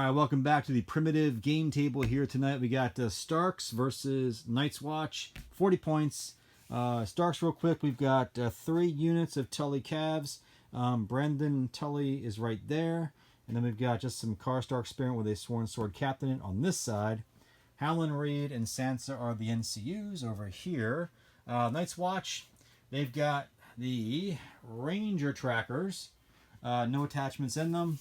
Alright, welcome back to the primitive game table here tonight. We got Starks versus Night's Watch, 40 points. Starks real quick, we've got 3 units of Tully Cavs. Bryanden Tully is right there. And then we've got just some Karstark Spearmen with a Sworn Sword Captain on this side. Howland, Reed, and Sansa are the NCUs over here. Night's Watch, they've got the Ranger Trackers. No attachments in them.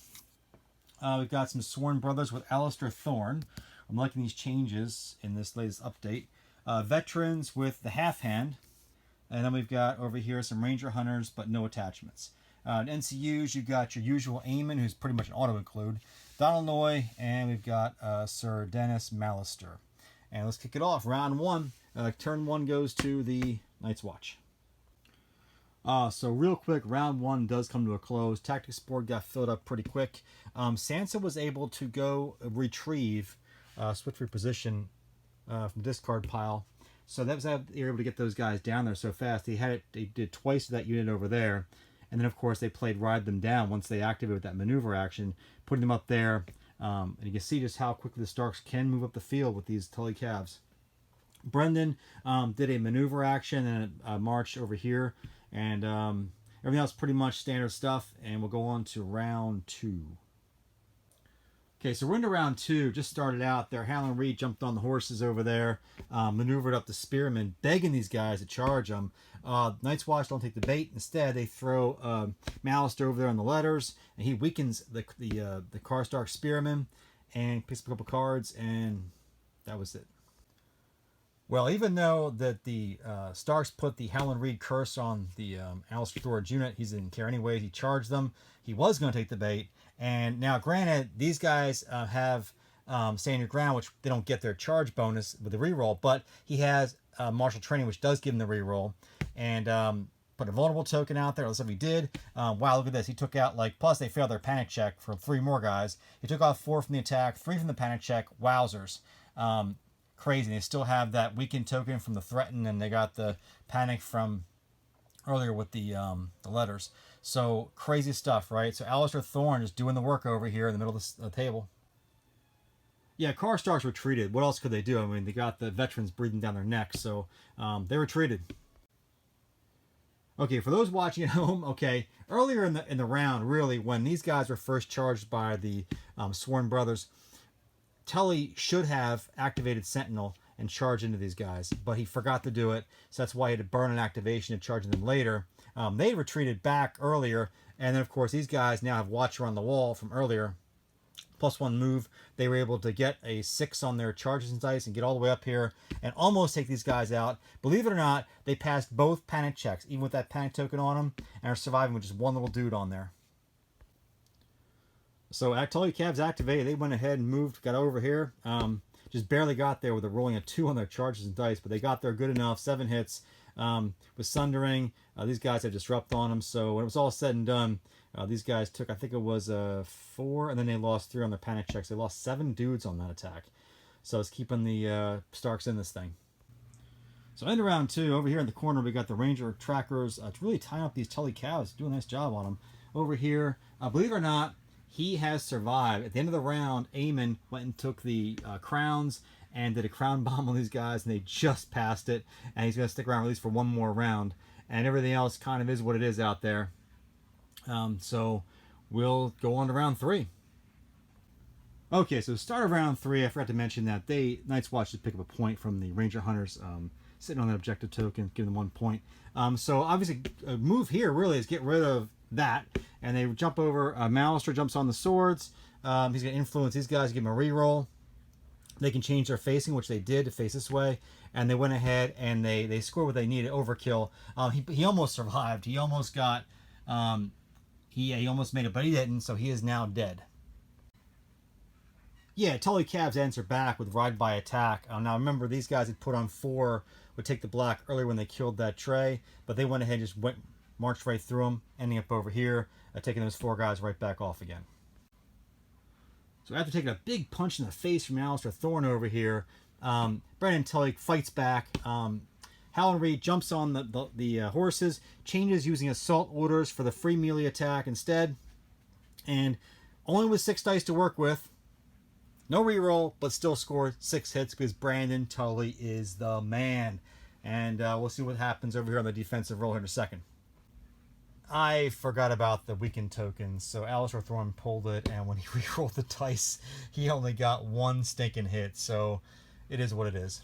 We've got some Sworn Brothers with Allister Thorne. I'm liking these changes in this latest update. Veterans with the Halfhand. And then we've got over here some Ranger Hunters, but no attachments. NCUs, you've got your usual Aemon, who's pretty much an auto-include. Donal Noye, and we've got Seir Mallester. And let's kick it off. Round 1. Turn 1 goes to the Night's Watch. So real quick, round 1 does come to a close. Tactics board got filled up pretty quick. Sansa was able to go retrieve, switch reposition from the discard pile. So that was how they were able to get those guys down there so fast. They did twice that unit over there. And then, of course, they played Ride Them Down once they activated that maneuver action, putting them up there. And you can see just how quickly the Starks can move up the field with these Tully Cavs. Brayndon did a maneuver action and a march over here. And everything else pretty much standard stuff. And we'll go on to round 2. Okay, so we're into round 2. Just started out there. Howland Reed jumped on the horses over there, maneuvered up the Spearmen, begging these guys to charge them. Night's Watch don't take the bait. Instead, they throw Mallester over there on the letters, and he weakens the Karstark Spearmen and picks up a couple cards, and that was it. Well, even though that the Starks put the Howland Reed curse on the Allister Thorne unit, he didn't care anyway. He charged them. He was going to take the bait. And now, granted, these guys have stand your ground, which they don't get their charge bonus with the reroll, but he has martial training, which does give him the reroll. And put a vulnerable token out there. Let's see if he did. Wow, look at this. He took out, plus they failed their panic check for 3 more guys. He took off 4 from the attack, 3 from the panic check. Wowzers. Crazy. They still have that weakened token from the threaten, and they got the panic from earlier with the letters. So crazy stuff, right? So Allister Thorne is doing the work over here in the middle of the table. Yeah, Karstark's retreated. What else could they do? I mean, they got the veterans breathing down their necks, so they retreated. Okay, for those watching at home, okay, earlier in the round, really, when these guys were first charged by the Sworn Brothers, Tully should have activated Sentinel and charged into these guys, but he forgot to do it, so that's why he had to burn an activation and charge them later. They retreated back earlier, and then, of course, these guys now have Watcher on the wall from earlier. +1 move. They were able to get a 6 on their charges and dice and get all the way up here and almost take these guys out. Believe it or not, they passed both panic checks, even with that panic token on them, and are surviving with just one little dude on there. So Tully Cavs activated. They went ahead and moved, got over here. Just barely got there with a rolling a 2 on their charges and dice, but they got there good enough. 7 hits. With Sundering, these guys had Disrupt on them, so when it was all said and done, these guys took, I think it was 4, and then they lost 3 on their panic checks. They lost 7 dudes on that attack. So it's keeping the Starks in this thing. So into round 2, over here in the corner, we got the Ranger Trackers. It's really tying up these Tully Cavs, doing a nice job on them. Over here, believe it or not, he has survived. At the end of the round, Aemon went and took the crowns and did a crown bomb on these guys, and they just passed it. And he's going to stick around at least for 1 more round. And everything else kind of is what it is out there. So we'll go on to round 3. Okay, so start of round 3, I forgot to mention that Night's Watch did pick up a point from the Ranger Hunters sitting on that objective token, giving them 1 point. So obviously a move here really is get rid of that, and they jump over. Mallester jumps on the swords. He's going to influence these guys, give them a reroll. They can change their facing, which they did to face this way, and they went ahead and they scored what they needed, overkill. He almost survived. He almost got, he almost made it, but he didn't, so he is now dead. Yeah, Tully Cavs answer back with Ride by Attack. Now remember, these guys had put on 4, would take the black earlier when they killed that Trey, but they went ahead and just marched right through them, ending up over here, taking those 4 guys right back off again. So after taking a big punch in the face from Allister Thorne over here, Bryanden Tully fights back. Howland Reed jumps on the horses, changes using assault orders for the free melee attack instead, and only with 6 dice to work with, No reroll, but still scored 6 hits because Bryanden Tully is the man. And we'll see what happens over here on the defensive roll here in a second. I forgot about the weakened tokens, so Allister Thorne pulled it, and when he rerolled the dice, he only got 1 stinking hit, so it is what it is.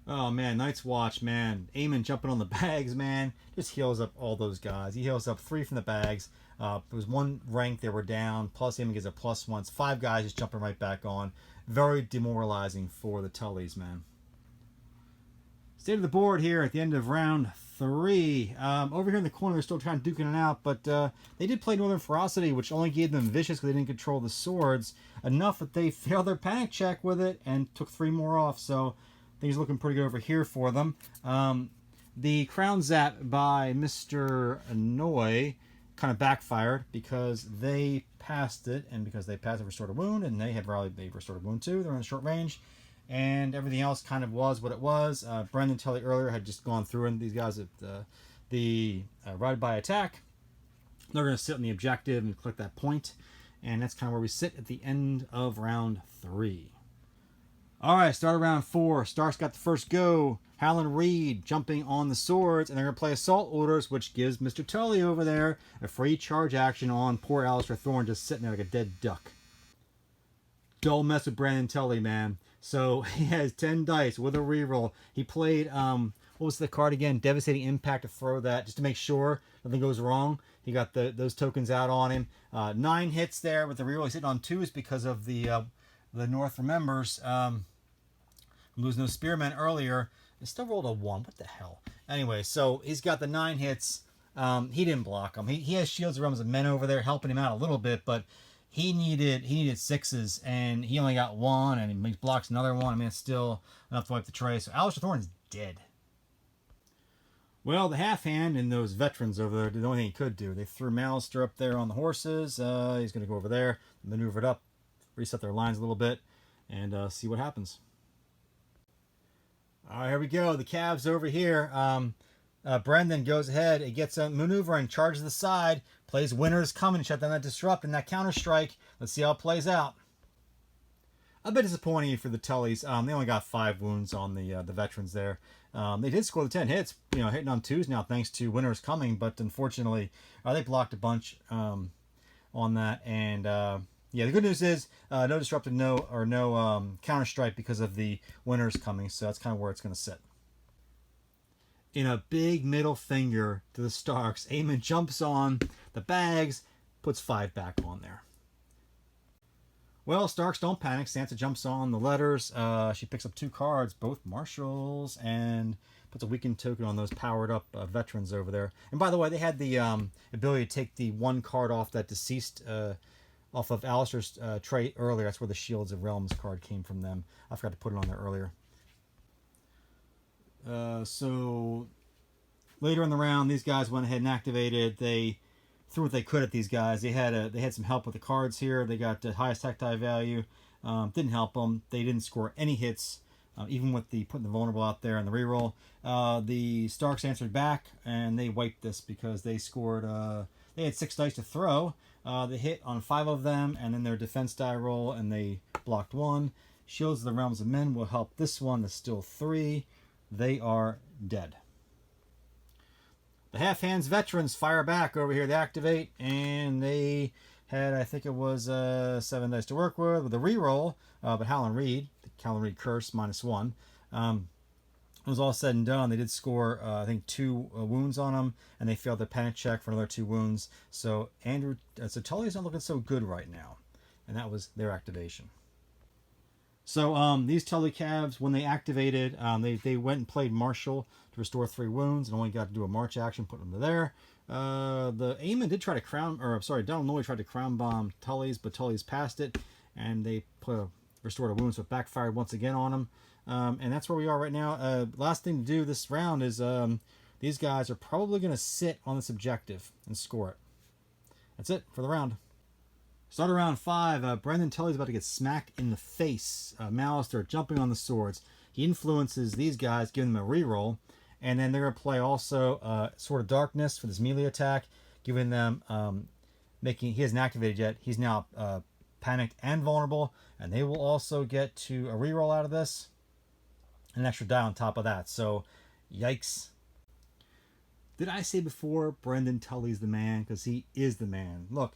Oh man, Night's Watch, man. Aemon jumping on the bags, man. Just heals up all those guys. He heals up 3 from the bags. It was 1 rank they were down, plus Aemon gets a +1. It's 5 guys just jumping right back on. Very demoralizing for the Tullys, man. State of the board here at the end of round 3. Over here in the corner, they're still trying to duking it out, but they did play Northern Ferocity, which only gave them Vicious because they didn't control the swords. Enough that they failed their panic check with it and took 3 more off, so things looking pretty good over here for them. The Crown Zap by Mr. Noye kind of backfired because they passed it, and because they passed it, restored a wound, and they restored a wound too. They're in short range. And everything else kind of was what it was. Bryanden Tully earlier had just gone through, and these guys at the ride by attack, they're going to sit on the objective and click that point, and that's kind of where we sit at the end of round 3. All right, start of round 4. Stark's got the first go. Howland Reed jumping on the swords, and they're going to play assault orders, which gives Mr. Tully over there a free charge action on poor Allister Thorne, just sitting there like a dead duck. Don't mess with Bryanden Tully, man. So he has 10 dice with a reroll. He played, what was the card again? Devastating Impact to throw that, just to make sure nothing goes wrong. He got those tokens out on him. 9 hits there with the reroll. He's hitting on 2s because of the North remembers. Losing those Spearmen earlier. He still rolled a 1. What the hell? Anyway, so he's got the 9 hits. He didn't block them. He has Shields of Realms of Men over there helping him out a little bit, but he needed 6s, and he only got 1, and he blocks another 1. I mean, it's still enough to wipe the tray. So Allister Thorne's dead. Well, the Halfhand and those veterans over there did the only thing he could do. They threw Mallester up there on the horses. He's going to go over there, maneuver it up, reset their lines a little bit, and see what happens. All right, here we go. The Cavs over here. Brayndon goes ahead. He gets a maneuver and charges the side. Plays Winter's Coming, shut down that Disrupt and that Counter Strike. Let's see how it plays out. A bit disappointing for the Tullys. They only got 5 wounds on the veterans there. They did score the 10 hits, hitting on 2s now thanks to Winter's Coming, but unfortunately they blocked a bunch on that. And yeah, the good news is no Disrupted, no Counter Strike because of the Winter's Coming, so that's kind of where it's going to sit. In a big middle finger to the Starks, Aemon jumps on the bags, puts 5 back on there. Well, Starks don't panic. Sansa jumps on the letters. She picks up 2 cards, both Marshals, and puts a weakened token on those powered up veterans over there. And by the way, they had the ability to take the 1 card off that deceased, off of Allister's trait earlier. That's where the Shields of Realms card came from them. I forgot to put it on there earlier. So later in the round, these guys went ahead and activated. They threw what they could at these guys. They had some help with the cards here. They got the highest tactile value. Didn't help them. They didn't score any hits, even with the putting the vulnerable out there and the reroll. The Starks answered back, and they wiped this because they scored. They had 6 dice to throw. They hit on 5 of them, and then their defense die roll, and they blocked 1. Shields of the Realms of Men will help this one. There's still 3. They are dead. The Half-Hands veterans fire back over here. They activate, and they had, I think it was 7 dice to work with a reroll. But Howland Reed, the Howland Reed curse, -1. It was all said and done. They did score, I think, 2 wounds on them, and they failed the panic check for another 2 wounds. So Tully's not looking so good right now, and that was their activation. So these Tully Cavs, when they activated, they went and played Marshal to restore 3 wounds and only got to do a march action, put them to there. The Aemon did try to Donal Noye tried to crown bomb Tully's, but Tully's passed it, and they restored a wound, so it backfired once again on them. And that's where we are right now. Last thing to do this round is these guys are probably going to sit on this objective and score it. That's it for the round. Start of round 5. Bryanden Tully's about to get smacked in the face. Mallester jumping on the swords. He influences these guys, giving them a reroll. And then they're going to play also Sword of Darkness for this melee attack, giving them, he hasn't activated yet. He's now panicked and vulnerable, and they will also get to a reroll out of this. An extra die on top of that. So, yikes. Did I say before Bryanden Tully's the man? Because he is the man. Look,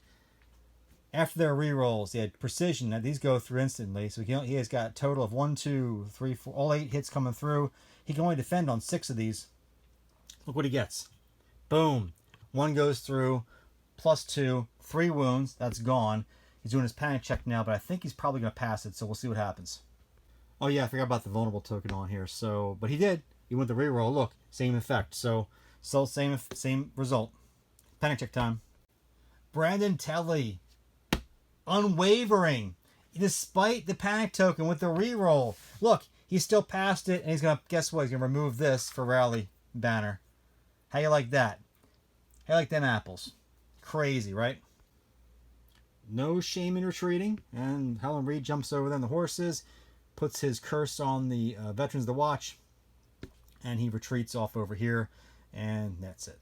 after their rerolls, they had precision. Now, these go through instantly. So he has got a total of 1, 2, 3, 4, all 8 hits coming through. He can only defend on 6 of these. Look what he gets. Boom. 1 goes through, +2, 3 wounds. That's gone. He's doing his panic check now, but I think he's probably going to pass it, so we'll see what happens. Oh, yeah, I forgot about the vulnerable token on here. So, but he did. He went the reroll. Look, same effect. So same result. Panic check time. Bryanden Tully. Unwavering. Despite the panic token with the reroll. Look, he still passed it, and he's going to, guess what? He's going to remove this for rally banner. How you like that? How you like them apples? Crazy, right? No shame in retreating. And Howland Reed jumps over them, the horses, puts his curse on the Veterans of the Watch, and he retreats off over here, and that's it.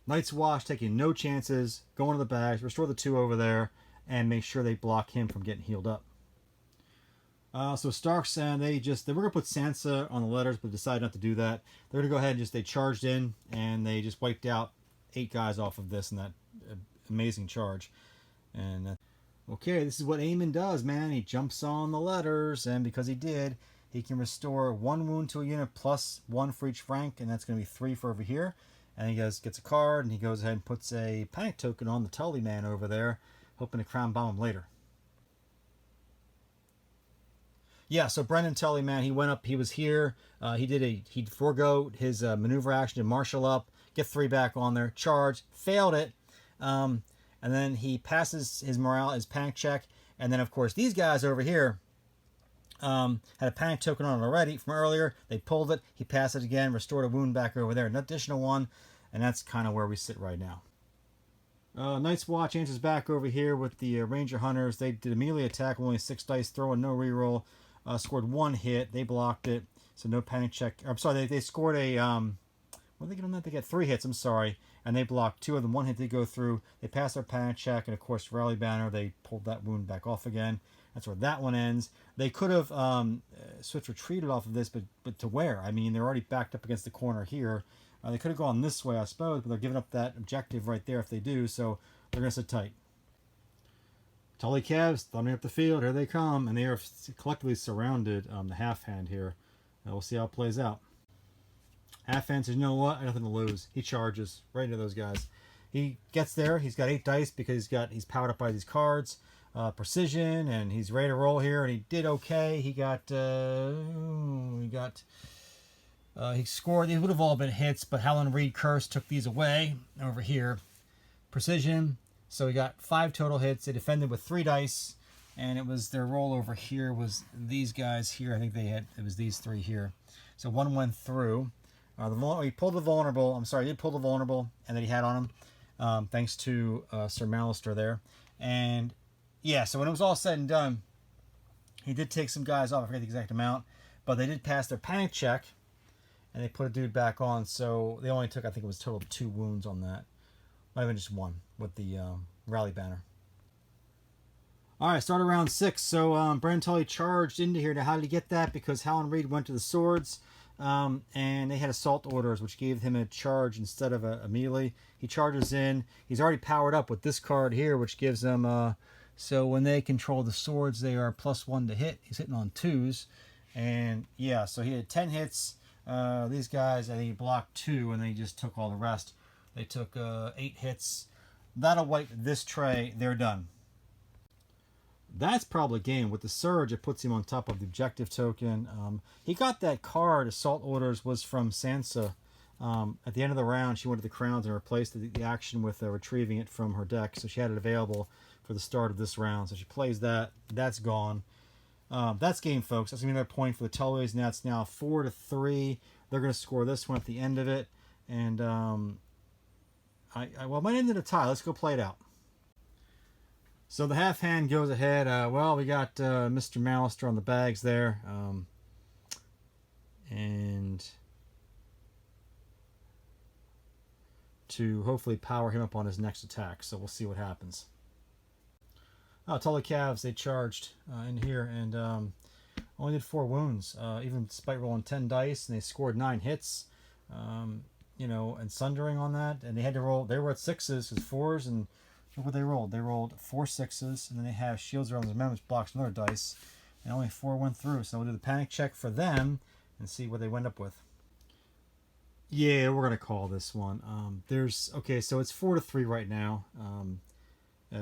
Night's Watch taking no chances, going to the bags, restore the 2 over there, and make sure they block him from getting healed up. So Starks, and they were going to put Sansa on the letters, but decided not to do that. They're going to go ahead and they charged in, and they just wiped out 8 guys off of this in that amazing charge. And okay, this is what Aemon does, man. He jumps on the letters, and because he did, he can restore 1 wound to a unit plus 1 for each rank, and that's going to be 3 for over here. And he gets a card, and he goes ahead and puts a panic token on the Tully man over there, hoping to crown bomb him later. Yeah, so Bryanden Tully, man, he went up, he was here, he'd forego his maneuver action to marshal up, get 3 back on there, charge, failed it, and then he passes his morale, his panic check, and then of course these guys over here had a panic token on it already from earlier, they pulled it, he passed it again, restored a wound back over there, an additional 1, and that's kind of where we sit right now. Night's Watch answers back over here with the Ranger Hunters. They did immediately attack with only 6 dice, throwing no reroll. Scored 1 hit. They blocked it, so no panic check. I'm sorry, they scored a what did they get on that? They got 3 hits. I'm sorry, and they blocked 2 of them. 1 hit did go through. They passed their panic check, and of course rally banner. They pulled that wound back off again. That's where that one ends. They could have switched retreated off of this, but to where? I mean, they're already backed up against the corner here. They could have gone this way, I suppose, but they're giving up that objective right there if they do, so they're going to sit tight. Tully Cavs thundering up the field. Here they come, and they are collectively surrounded. The Halfhand here. We'll see how it plays out. Halfhand says, "You know what? I got nothing to lose." He charges right into those guys. He gets there. He's got 8 dice because he's powered up by these cards, precision, and he's ready to roll here. And he did okay. He scored. These would have all been hits, but Howland Reed Curse took these away over here. Precision. So we got 5 total hits. They defended with 3 dice, and it was their roll over here was these guys here. I think it was these 3 here. So 1 went through. He pulled the vulnerable. I'm sorry, he did pull the vulnerable, and that he had on him, thanks to Seir Mallester there. And yeah, so when it was all said and done, he did take some guys off. I forget the exact amount, but they did pass their panic check, and they put a dude back on. So they only took, I think it was a total of 2 wounds on that. Might have been just 1 with the rally banner. All right, start around 6. So Bryanden Tully charged into here. Now, how did he get that? Because Howland Reed went to the swords, and they had assault orders, which gave him a charge instead of a melee. He charges in. He's already powered up with this card here, which gives them... so when they control the swords, they are +1 to hit. He's hitting on 2s. And yeah, so he had 10 hits. These guys, I think he blocked 2, and they just took all the rest. They took 8 hits. That'll wipe this tray. They're done. That's probably game. With the surge, it puts him on top of the objective token. He got that card. Assault orders was from Sansa. At the end of the round, she went to the crowns and replaced the action with retrieving it from her deck. So she had it available for the start of this round. So she plays that. That's gone. That's game, folks. That's going to be another point for the Tullys. And that's now 4-3. They're going to score this one at the end of it. And... it might end in a tie. Let's go play it out. So the Halfhand goes ahead. We got Mr. Mallester on the bags there. And to hopefully power him up on his next attack. So we'll see what happens. Oh, Tully Cavs, they charged in here and only did 4 wounds, even despite rolling 10 dice, and they scored 9 hits. You know, and sundering on that, and they had to roll. They were at 6s, because 4s, and look what they rolled. They rolled 4 6s, and then they have shields around the men, which blocks another dice, and only 4 went through. So we'll do the panic check for them and see what they wind up with. Yeah, we're gonna call this one. Okay, so it's 4-3 right now.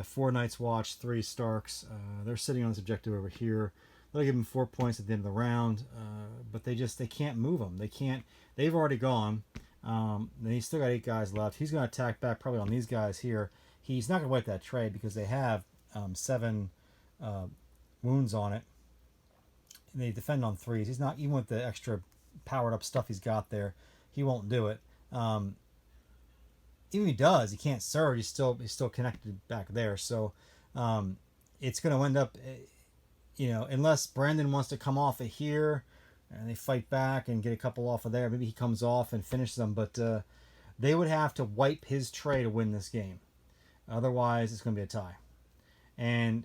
4 Night's Watch, 3 Starks. They're sitting on this objective over here. They'll give them 4 points at the end of the round, but they can't move them. They can't. They've already gone. Then he's still got 8 guys left. He's going to attack back probably on these guys here. He's not going to wipe that trade because they have 7 wounds on it. And they defend on 3s. He's not, even with the extra powered up stuff he's got there, he won't do it. Even if he does, he can't surge. He's still connected back there. So it's going to end up, you know, unless Brayndon wants to come off of here and they fight back and get a couple off of there. Maybe he comes off and finishes them, but they would have to wipe his tray to win this game. Otherwise, it's going to be a tie. And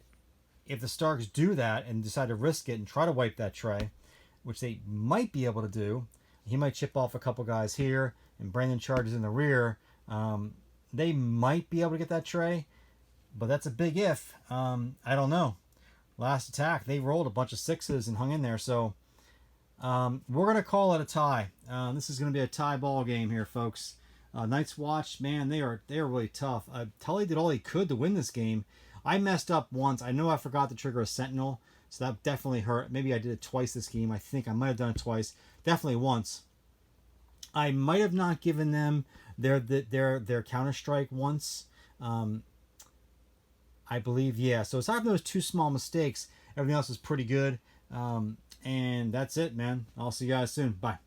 if the Starks do that and decide to risk it and try to wipe that tray, which they might be able to do, he might chip off a couple guys here, and Brayndon charges in the rear. They might be able to get that tray, but that's a big if. I don't know. Last attack, they rolled a bunch of 6s and hung in there, so we're going to call it a tie. This is going to be a tie ball game here, folks. Night's Watch, man, they are really tough. Tully did all he could to win this game. I messed up once. I know I forgot to trigger a Sentinel, so that definitely hurt. Maybe I did it twice this game. I think I might have done it twice. Definitely once. I might have not given them their Counter-Strike once. I believe, yeah. So aside from those 2 small mistakes, everything else is pretty good. And that's it, man. I'll see you guys soon. Bye.